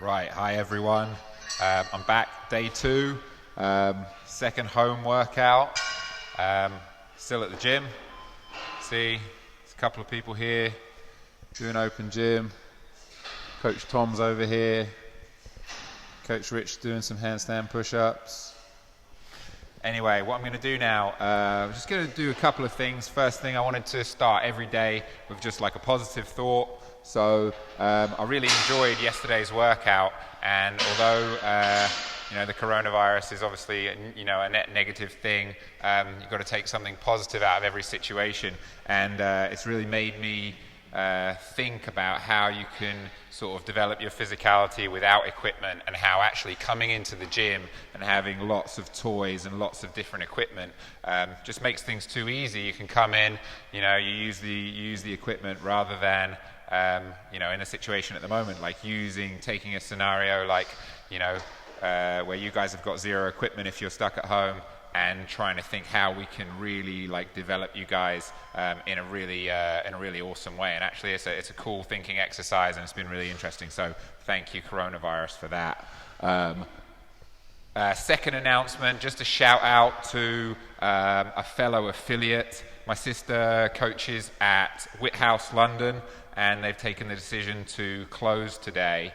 Right, hi everyone. I'm back, day 2, second home workout. Still at the gym. See, there's a couple of people here doing open gym. Coach Tom's over here. Coach Rich doing some handstand push-ups. Anyway, what I'm going to do now, I'm just going to do a couple of things. First thing, I wanted to start every day with just like a positive thought. So I really enjoyed yesterday's workout, and although the coronavirus is obviously a net negative thing, you've got to take something positive out of every situation, and it's really made me think about how you can sort of develop your physicality without equipment, and how actually coming into the gym and having lots of toys and lots of different equipment just makes things too easy. You can come in, you use the equipment rather than in a situation at the moment, like taking a scenario like, where you guys have got zero equipment if you're stuck at home, and trying to think how we can really like develop you guys in a really awesome way. And actually it's a cool thinking exercise, and it's been really interesting. So thank you, coronavirus, for that. Second announcement, just a shout out to a fellow affiliate. My sister coaches at Whithouse London, and they've taken the decision to close today.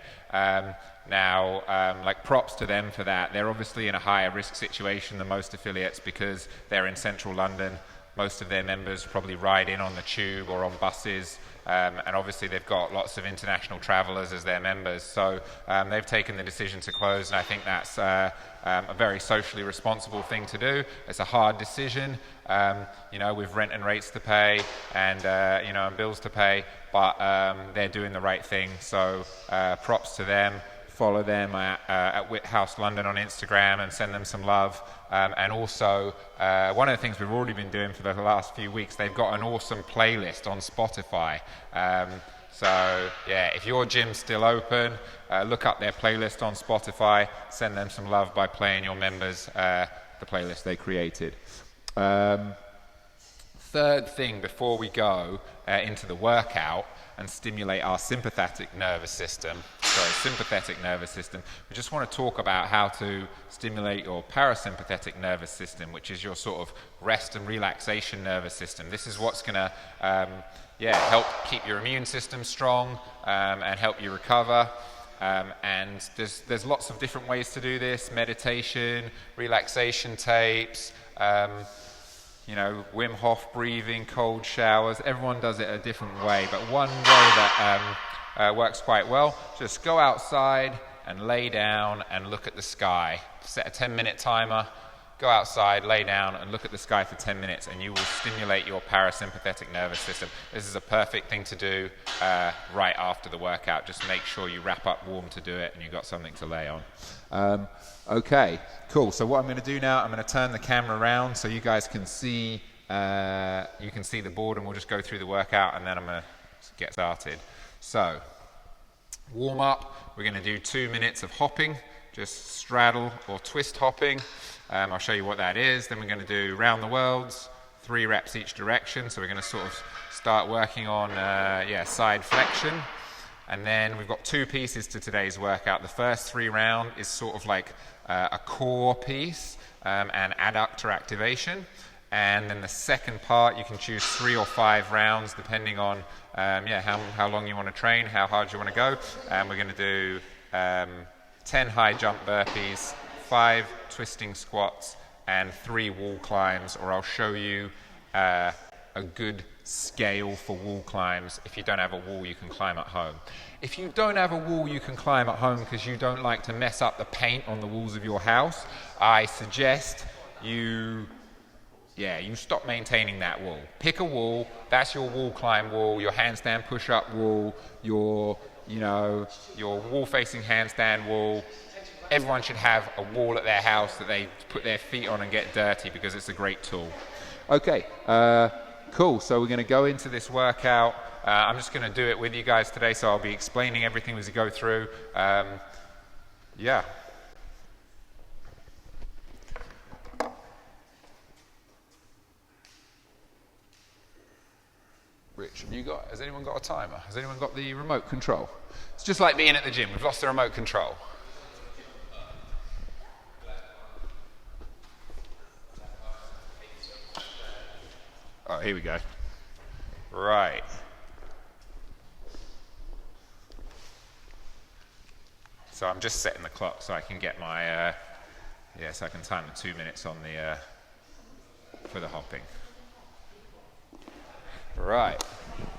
Props to them for that. They're obviously in a higher risk situation than most affiliates because they're in central London. Most of their members probably ride in on the tube or on buses, and obviously they've got lots of international travellers as their members. So they've taken the decision to close, and I think that's a very socially responsible thing to do. It's a hard decision, with rent and rates to pay and and bills to pay, but they're doing the right thing. So props to them. Follow them at Whithouse London on Instagram and send them some love. And also, one of the things we've already been doing for the last few weeks, they've got an awesome playlist on Spotify. If your gym's still open, look up their playlist on Spotify, send them some love by playing your members the playlist they created. Third thing before we go into the workout and stimulate our sympathetic nervous system, we just want to talk about how to stimulate your parasympathetic nervous system, which is your sort of rest and relaxation nervous system. This is what's going to help keep your immune system strong and help you recover. And there's lots of different ways to do this: meditation, relaxation tapes, Wim Hof breathing, cold showers. Everyone does it a different way, but one way that works quite well: just go outside and lay down and look at the sky. Set a 10-minute timer, go outside, lay down and look at the sky for 10 minutes, and you will stimulate your parasympathetic nervous system. This is a perfect thing to do right after the workout. Just make sure you wrap up warm to do it and you've got something to lay on. Okay, cool. So what I'm going to do now, I'm going to turn the camera around so you guys can see the board, and we'll just go through the workout, and then I'm going to get started. So, warm up. We're going to do 2 minutes of hopping, just straddle or twist hopping. I'll show you what that is. Then we're going to do round the worlds, 3 reps each direction. So we're going to sort of start working on side flexion. And then we've got 2 pieces to today's workout. The first 3 round is sort of like a core piece and adductor activation. And then the second part, you can choose 3 or 5 rounds depending on how long you want to train, how hard you want to go. And we're going to do 10 high jump burpees, 5 twisting squats, and 3 wall climbs, or I'll show you a good scale for wall climbs. If you don't have a wall you can climb at home. If you don't have a wall you can climb at home because you don't like to mess up the paint on the walls of your house, I suggest you stop maintaining that wall. Pick a wall, that's your wall climb wall, your handstand push-up wall, your wall facing handstand wall. Everyone should have a wall at their house that they put their feet on and get dirty, because it's a great tool. Okay, cool. So we're going to go into this workout. I'm just going to do it with you guys today, so I'll be explaining everything as we go through. Rich, Has anyone got a timer? Has anyone got the remote control? It's just like being at the gym. We've lost the remote control. Oh, here we go. Right. So I'm just setting the clock so I can get my, so I can time the 2 minutes on the, for the hopping. Right.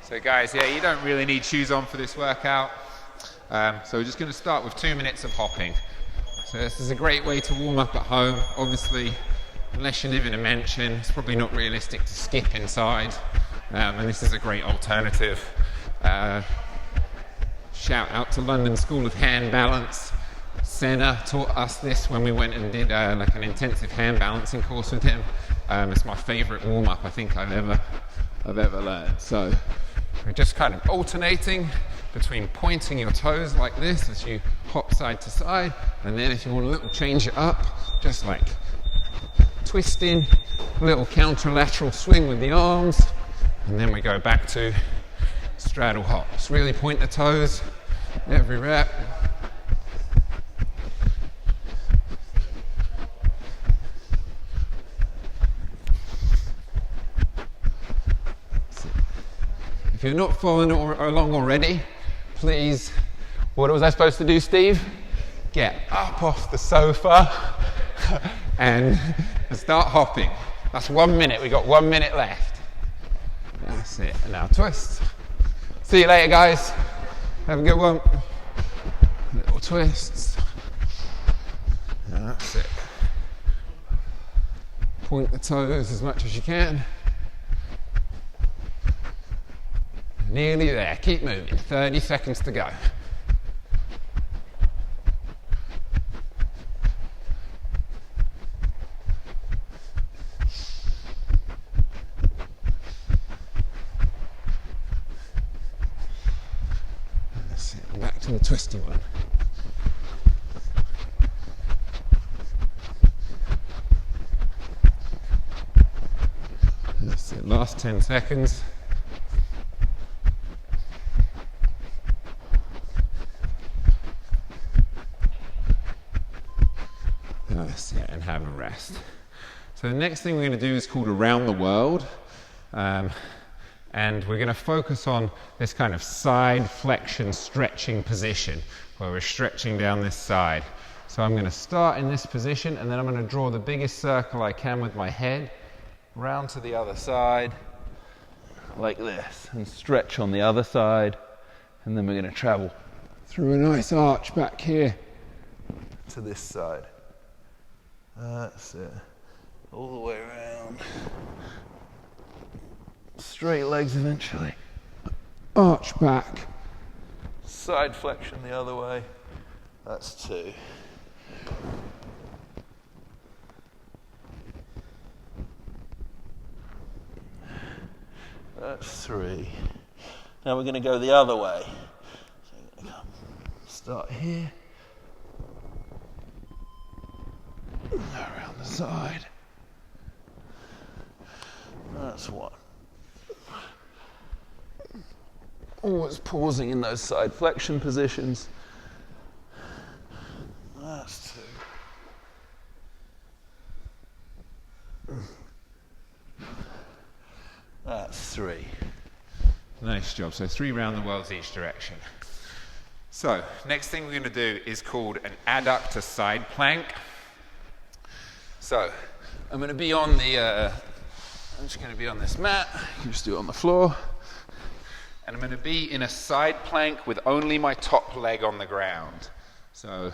So guys, you don't really need shoes on for this workout. So we're just going to start with 2 minutes of hopping. So this is a great way to warm up at home. Obviously, unless you live in a mansion, it's probably not realistic to skip inside. And this is a great alternative. Shout out to London School of Hand Balance. Senna taught us this when we went and did like an intensive hand balancing course with him. It's my favourite warm-up I think I've ever learned. So we're just kind of alternating between pointing your toes like this as you hop side to side, and then if you want a little change it up, just like twisting, a little counterlateral swing with the arms, and then we go back to straddle hops. Really point the toes every rep. If you're not following along already, please, what was I supposed to do, Steve? Get up off the sofa and start hopping. That's 1 minute. We've got 1 minute left. That's it. And now twist. See you later, guys. Have a good one. Little twists. And that's it. Point the toes as much as you can. Nearly there. Keep moving. 30 seconds to go. That's it. Back to the twisty one. That's it. Last 10 seconds. That's it, and have a rest. So the next thing we're going to do is called Around the World, and we're going to focus on this kind of side flexion stretching position where we're stretching down this side. So I'm going to start in this position, and then I'm going to draw the biggest circle I can with my head round to the other side like this, and stretch on the other side, and then we're going to travel through a nice arch back here to this side. That's it. All the way around. Straight legs eventually. Arch back. Side flexion the other way. That's 2. That's 3. Now we're going to go the other way. So I'm going to come, start here. Around the side. That's 1. Always pausing in those side flexion positions. That's 2. That's 3. Nice job. So 3 round the worlds each direction. So next thing we're going to do is called an adductor side plank. So I'm going to be on the, I'm just going to be on this mat. You can just do it on the floor. And I'm going to be in a side plank with only my top leg on the ground. So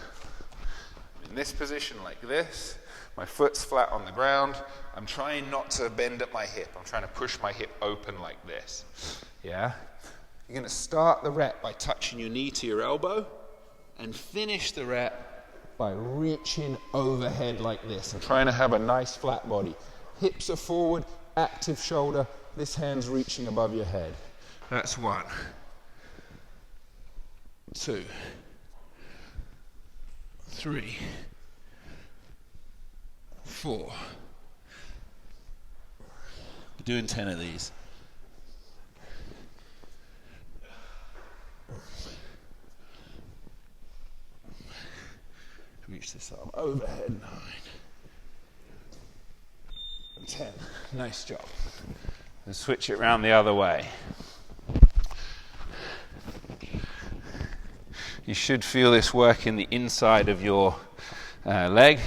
in this position like this, my foot's flat on the ground. I'm trying not to bend at my hip. I'm trying to push my hip open like this. Yeah? You're going to start the rep by touching your knee to your elbow and finish the rep by reaching overhead like this. I'm trying to have a nice flat body. Hips are forward, active shoulder. This hand's reaching above your head. That's 1. 2. 3. 4. We're doing 10 of these. Reach this arm overhead, 9. 10. Nice job. And switch it around the other way. You should feel this work in the inside of your leg.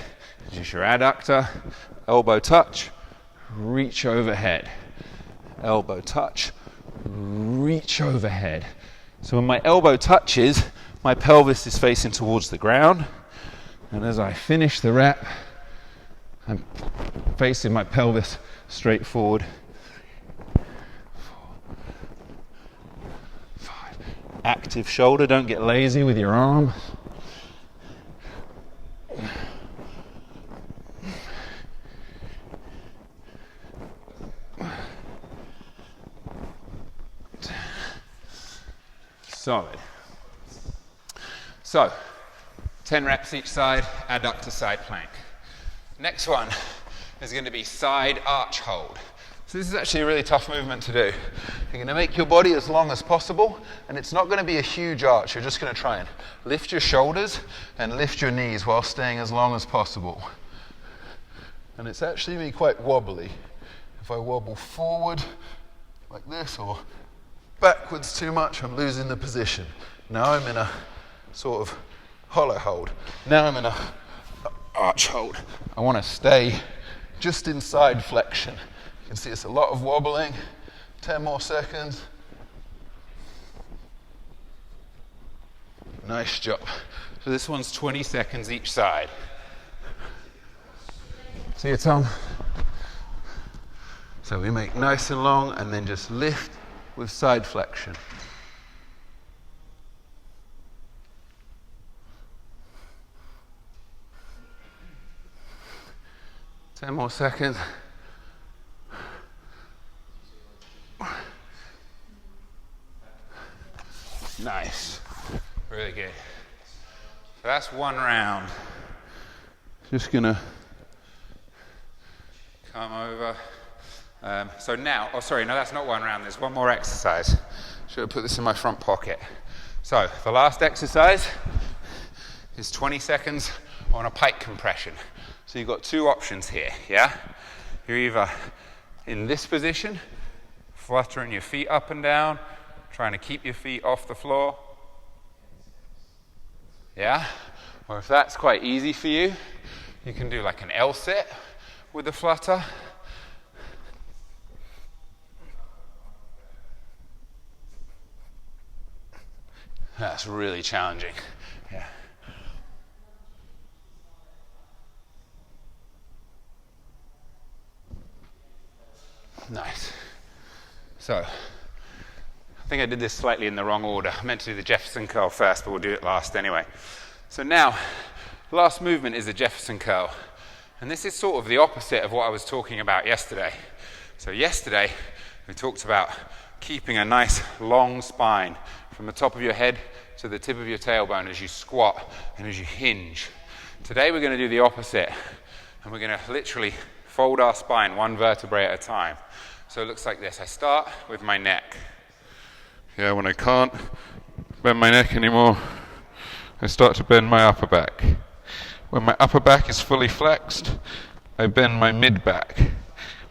Just your adductor, elbow touch, reach overhead. Elbow touch, reach overhead. So when my elbow touches, my pelvis is facing towards the ground. And as I finish the rep, I'm facing my pelvis straight forward. 4, 5. Active shoulder, don't get lazy with your arm. Solid. So, 10 reps each side, adductor side plank. Next one is going to be side arch hold. So this is actually a really tough movement to do. You're going to make your body as long as possible, and it's not going to be a huge arch. You're just going to try and lift your shoulders and lift your knees while staying as long as possible. And it's actually going to be quite wobbly. If I wobble forward like this or backwards too much, I'm losing the position. Now I'm in a sort of hollow hold. Now I'm in a arch hold. I want to stay just inside flexion. You can see it's a lot of wobbling. 10 more seconds. Nice job. So this one's 20 seconds each side. See it, Tom? So we make nice and long and then just lift with side flexion. Ten more seconds. Nice. Really good. So that's one round. Just gonna come over. So now, that's not one round. There's one more exercise. Should have put this in my front pocket. So the last exercise is 20 seconds on a pike compression. So you've got two options here, yeah? You're either in this position, fluttering your feet up and down, trying to keep your feet off the floor, yeah? Or if that's quite easy for you, you can do like an L sit with the flutter. That's really challenging, yeah. Nice. So, I think I did this slightly in the wrong order. I meant to do the Jefferson Curl first, but we'll do it last anyway. So now, last movement is the Jefferson Curl. And this is sort of the opposite of what I was talking about yesterday. So yesterday, we talked about keeping a nice long spine from the top of your head to the tip of your tailbone as you squat and as you hinge. Today we're going to do the opposite, and we're going to literally fold our spine one vertebrae at a time. So it looks like this. I start with my neck. Yeah, when I can't bend my neck anymore, I start to bend my upper back. When my upper back is fully flexed, I bend my mid-back.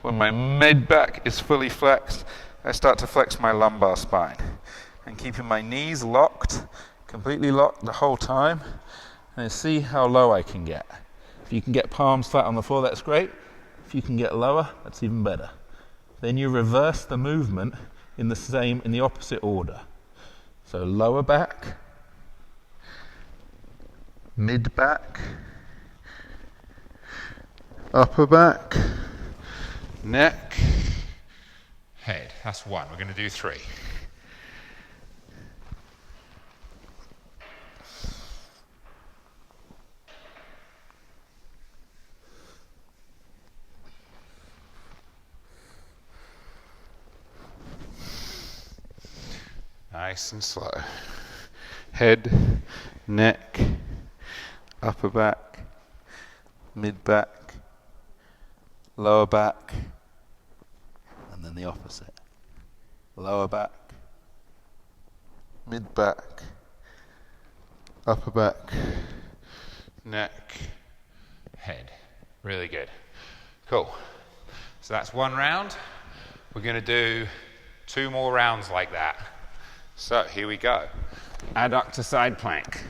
When my mid-back is fully flexed, I start to flex my lumbar spine. And keeping my knees locked, completely locked the whole time, and see how low I can get. If you can get palms flat on the floor, that's great. If you can get lower, that's even better. Then you reverse the movement in the opposite order. So lower back, mid back, upper back, neck, head. That's one. We're going to do 3. Nice and slow. Head, neck, upper back, mid back, lower back, and then the opposite. Lower back, mid back, upper back, neck, head. Really good. Cool. So that's one round. We're going to do 2 more rounds like that. So here we go. Adductor side plank.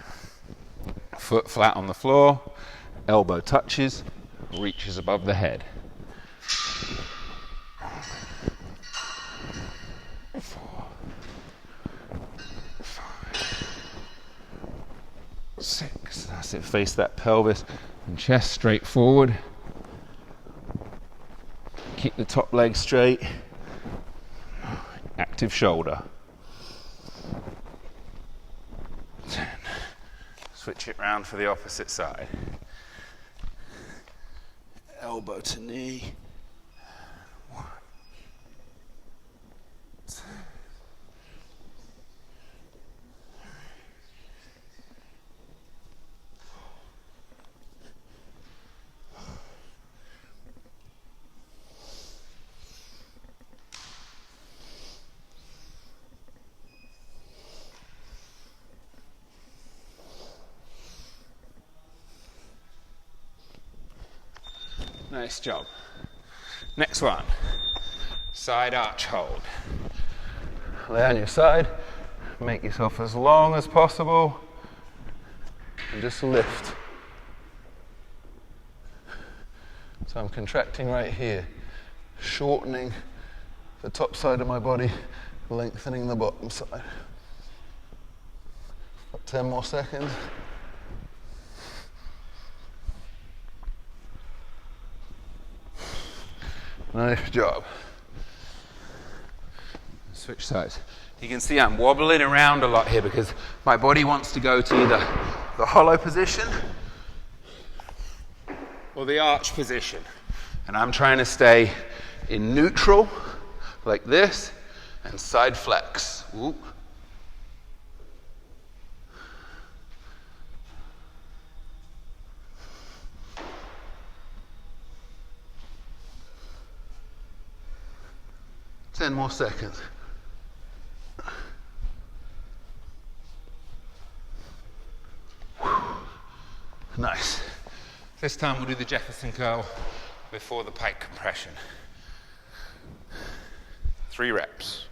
Foot flat on the floor, elbow touches, reaches above the head. 4, 5, 6. That's it. Face that pelvis and chest straight forward. Keep the top leg straight. Active shoulder. 10. Switch it round for the opposite side. Elbow to knee. 1, 2. Nice job. Next one, side arch hold. Lay on your side, make yourself as long as possible, and just lift. So I'm contracting right here, shortening the top side of my body, lengthening the bottom side. Got 10 more seconds. Nice job. Switch sides. You can see I'm wobbling around a lot here because my body wants to go to either the hollow position or the arch position. And I'm trying to stay in neutral, like this, and side flex. Ooh. Ten more seconds. Nice. This time we'll do the Jefferson Curl before the Pike Compression. 3 reps.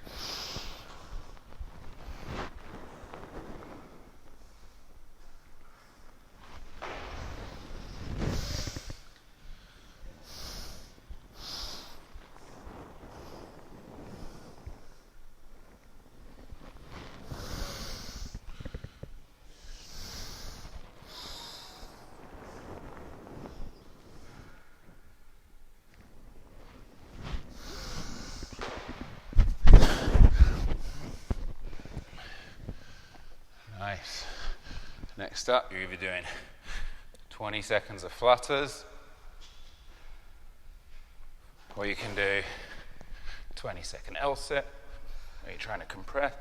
Nice. Next up, you're either doing 20 seconds of flutters, or you can do 20-second L sit, where you're trying to compress.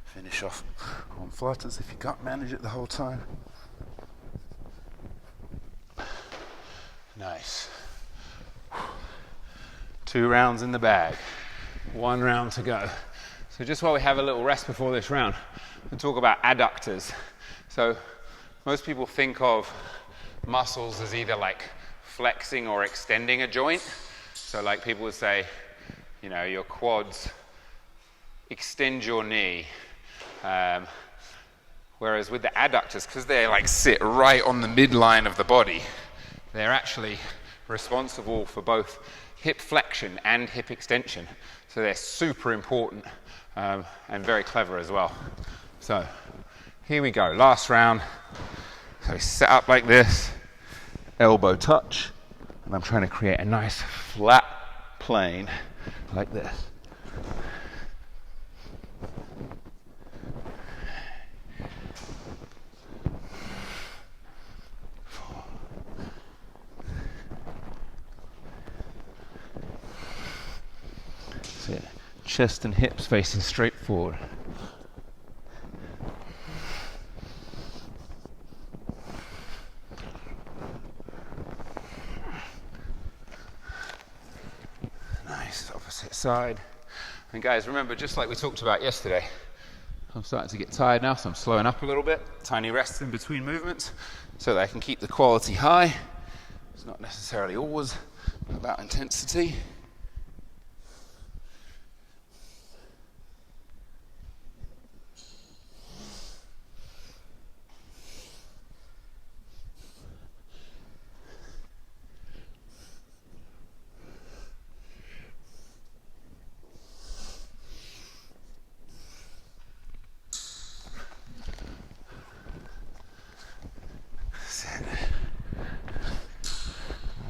Finish off on flutters if you can't manage it the whole time. Nice. 2 rounds in the bag, 1 round to go. So just while we have a little rest before this round, we'll talk about adductors. So most people think of muscles as either like flexing or extending a joint. So like people would say, you know, your quads, extend your knee. Whereas with the adductors, because they like sit right on the midline of the body, they're actually responsible for both hip flexion and hip extension. So they're super important and very clever as well. So here we go, last round. So set up like this, elbow touch, and I'm trying to create a nice flat plane like this. Chest and hips facing straight forward. Nice, opposite side. And guys, remember, just like we talked about yesterday, I'm starting to get tired now, so I'm slowing up a little bit. Tiny rests in between movements so that I can keep the quality high. It's not necessarily always about intensity.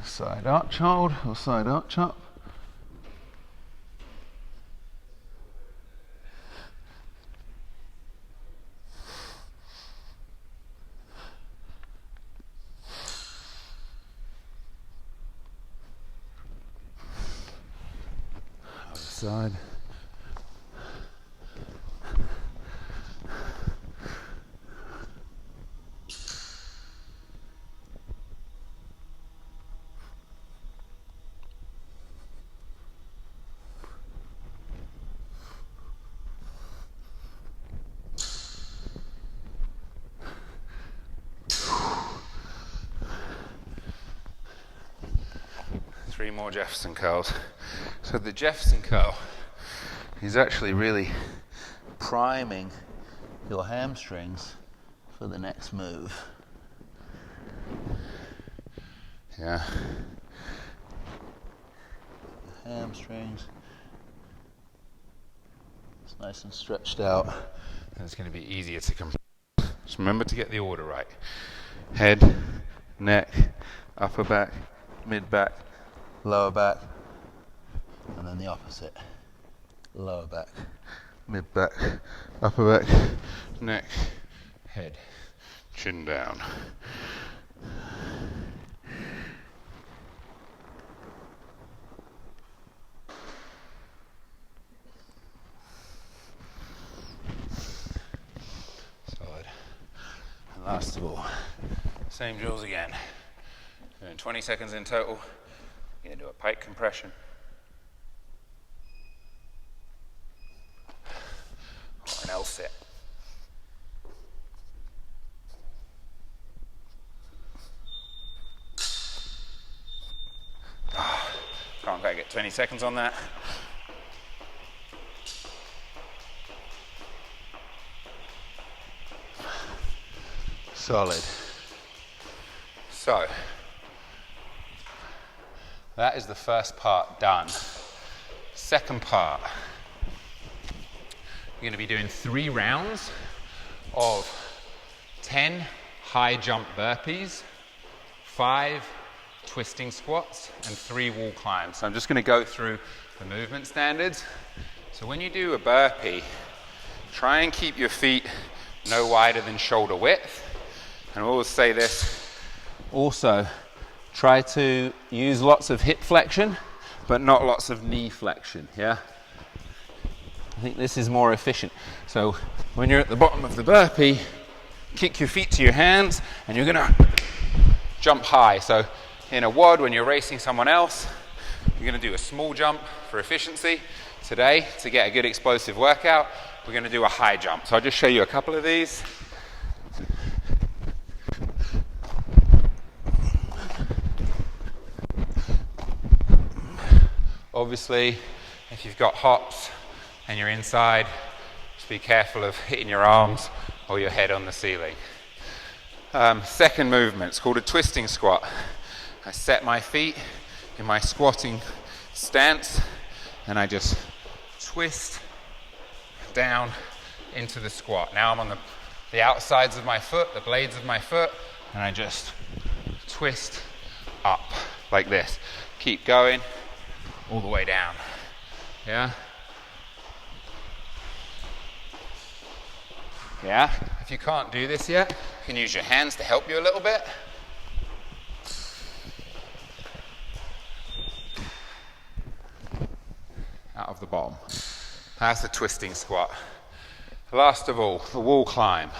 Side arch hold or side arch up. Other side. Three more Jefferson curls. So the Jefferson curl is actually really priming your hamstrings for the next move. Yeah. Hamstrings. It's nice and stretched out. And it's going to be easier to compress. Just remember to get the order right. Head, neck, upper back, mid back, lower back, and then the opposite. Lower back, mid back, upper back, neck, head, chin down. Solid. And last of all, same drills again. Doing 20 seconds in total. You're going to do a pike compression. Or an L sit. Can't quite get 20 seconds on that. Solid. So, that is the first part done. Second part, you're going to be doing 3 rounds of 10 high jump burpees, 5 twisting squats, and 3 wall climbs. So I'm just going to go through the movement standards. So when you do a burpee, try and keep your feet no wider than shoulder width. And I always say this, also try to use lots of hip flexion, but not lots of knee flexion, yeah? I think this is more efficient. So when you're at the bottom of the burpee, kick your feet to your hands, and you're gonna jump high. So in a WOD, when you're racing someone else, you're gonna do a small jump for efficiency. Today, to get a good explosive workout, we're gonna do a high jump. So I'll just show you a couple of these. Obviously, if you've got hops and you're inside, just be careful of hitting your arms or your head on the ceiling. Second movement, it's called a twisting squat. I set my feet in my squatting stance and I just twist down into the squat. Now I'm on the outsides of my foot, the blades of my foot, and I just twist up like this. Keep going all the way down. Yeah? Yeah? If you can't do this yet, you can use your hands to help you a little bit. Out of the bottom. That's the twisting squat. Last of all, the wall climb.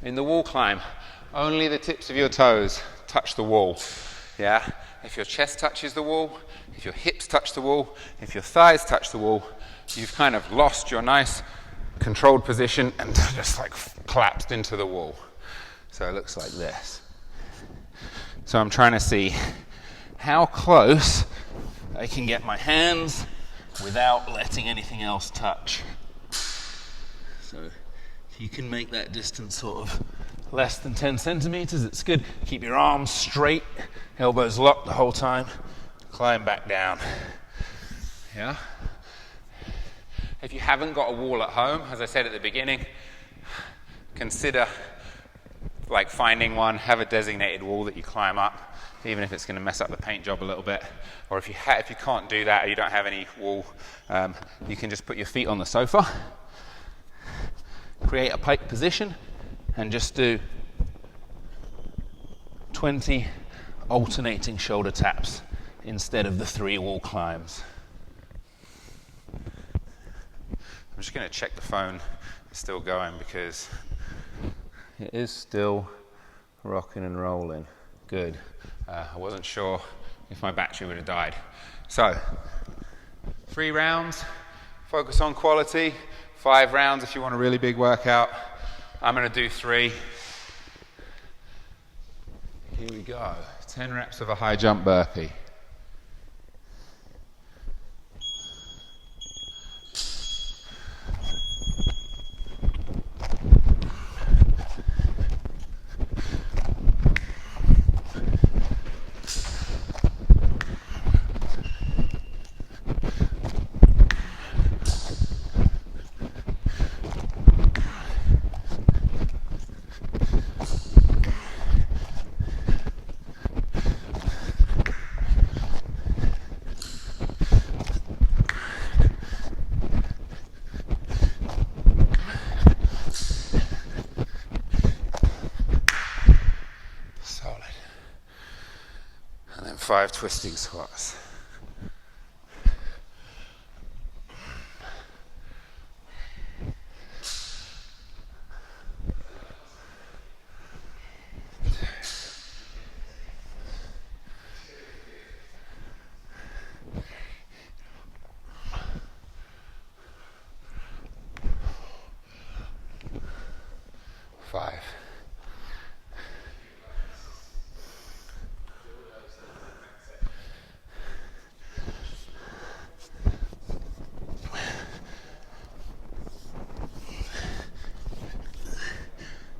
In the wall climb, only the tips of your toes touch the wall. Yeah? if your chest touches the wall, if your hips touch the wall, if your thighs touch the wall, you've kind of lost your nice controlled position and just like collapsed into the wall. So it looks like this. So I'm trying to see how close I can get my hands without letting anything else touch. So if you can make that distance sort of less than 10 centimeters, it's good. Keep your arms straight, elbows locked the whole time. Climb back down. Yeah? If you haven't got a wall at home, as I said at the beginning, consider like finding one, have a designated wall that you climb up, even if it's going to mess up the paint job a little bit. Or if you can't do that, or you don't have any wall, you can just put your feet on the sofa, create a pike position, and just do 20 alternating shoulder taps instead of the 3 wall climbs. I'm just going to check the phone is still going because it is still rocking and rolling. Good. I wasn't sure if my battery would have died. So, 3 rounds, focus on quality. 5 rounds if you want a really big workout. I'm going to do 3. Here we go. 10 reps of a high jump burpee. Solid. And then 5 twisting squats.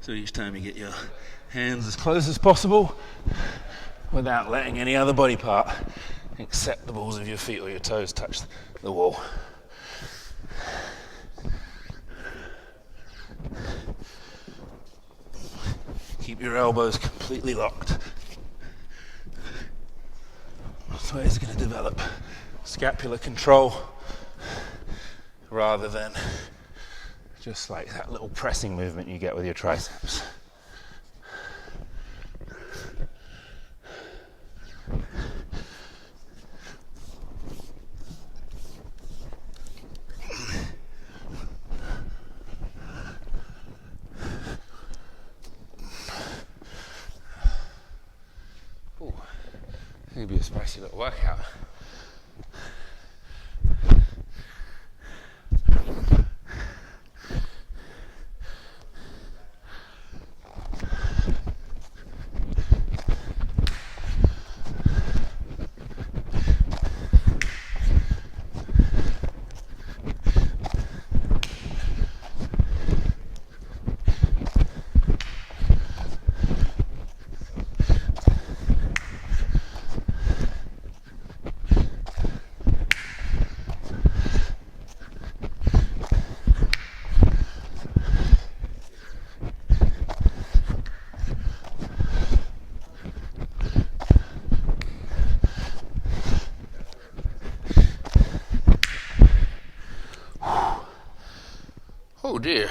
So each time you get your hands as close as possible without letting any other body part except the balls of your feet or your toes touch the wall. Keep your elbows completely locked. This way it's going to develop scapular control rather than just like that little pressing movement you get with your triceps. Ooh, it's going to be a spicy little workout. Oh dear.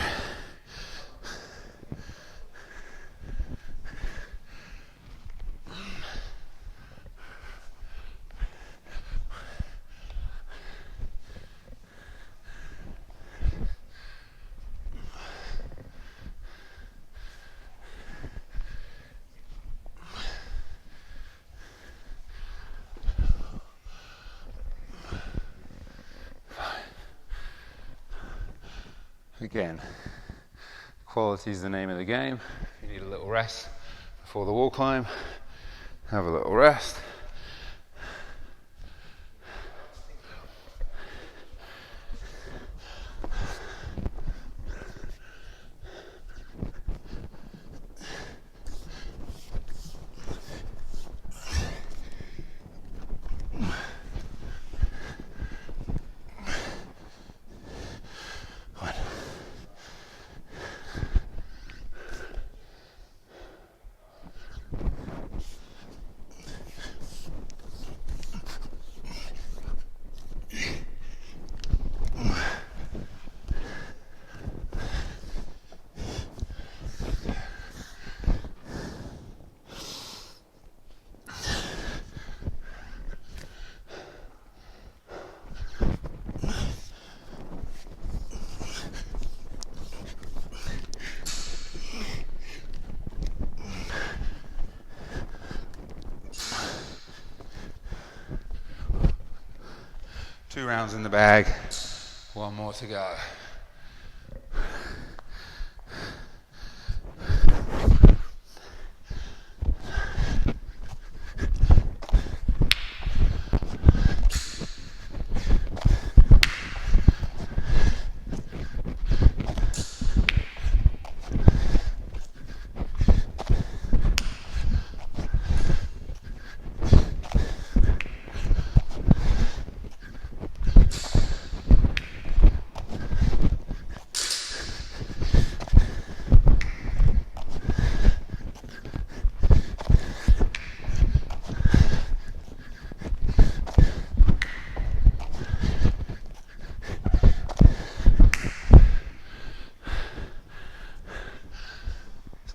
Again, quality is the name of the game. If you need a little rest before the wall climb, have a little rest. Two rounds in the bag, one more to go.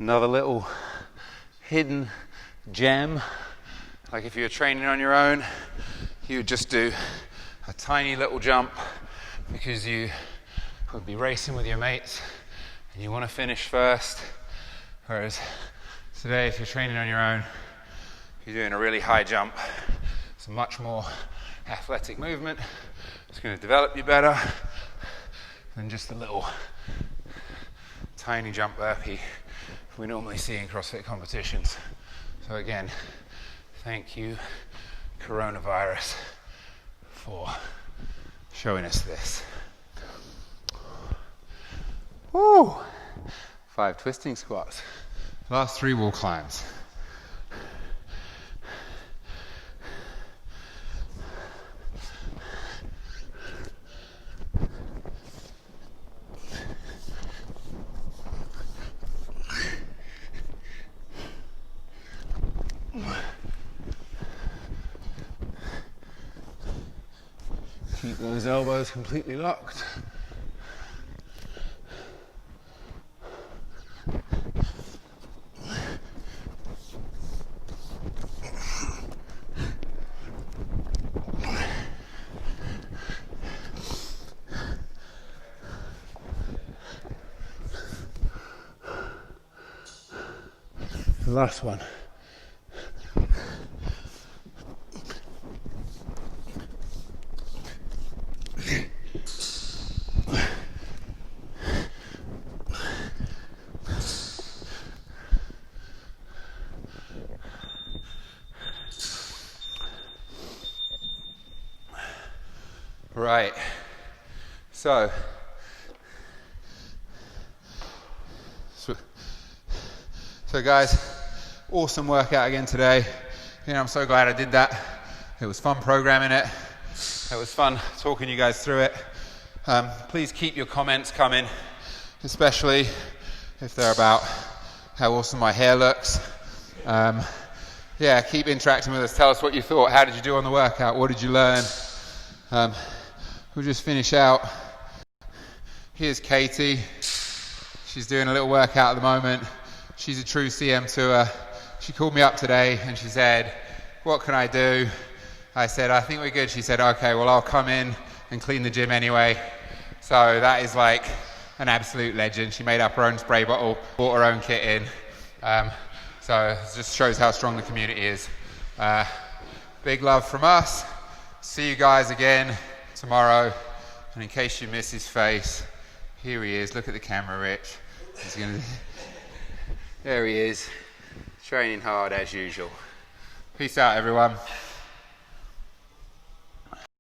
Another little hidden gem. Like if you were training on your own, you would just do a tiny little jump because you would be racing with your mates and you want to finish first. Whereas today, if you're training on your own, you're doing a really high jump. It's a much more athletic movement. It's going to develop you better than just a little tiny jump burpee we normally see in CrossFit competitions. So again, thank you, coronavirus, for showing us this. Woo! 5 twisting squats. Last 3 wall climbs. Keep those elbows completely locked. The last one. Right, so guys, awesome workout again today. I'm so glad I did that. It was fun programming it. It was fun talking you guys through it. Please keep your comments coming, especially if they're about how awesome my hair looks. Yeah, keep interacting with us. Tell us what you thought. How did you do on the workout? What did you learn? We'll just finish out. Here's Katie. She's doing a little workout at the moment. She's a true CM tour. She called me up today and she said, what can I do? I said, I think we're good. She said, okay, well, I'll come in and clean the gym anyway. So that is like an absolute legend. She made up her own spray bottle, bought her own kit in. So it just shows how strong the community is. Big love from us. See you guys again tomorrow. And in case you miss his face, Here he is. Look at the camera, Rich. There he is, training hard as usual. Peace out, everyone.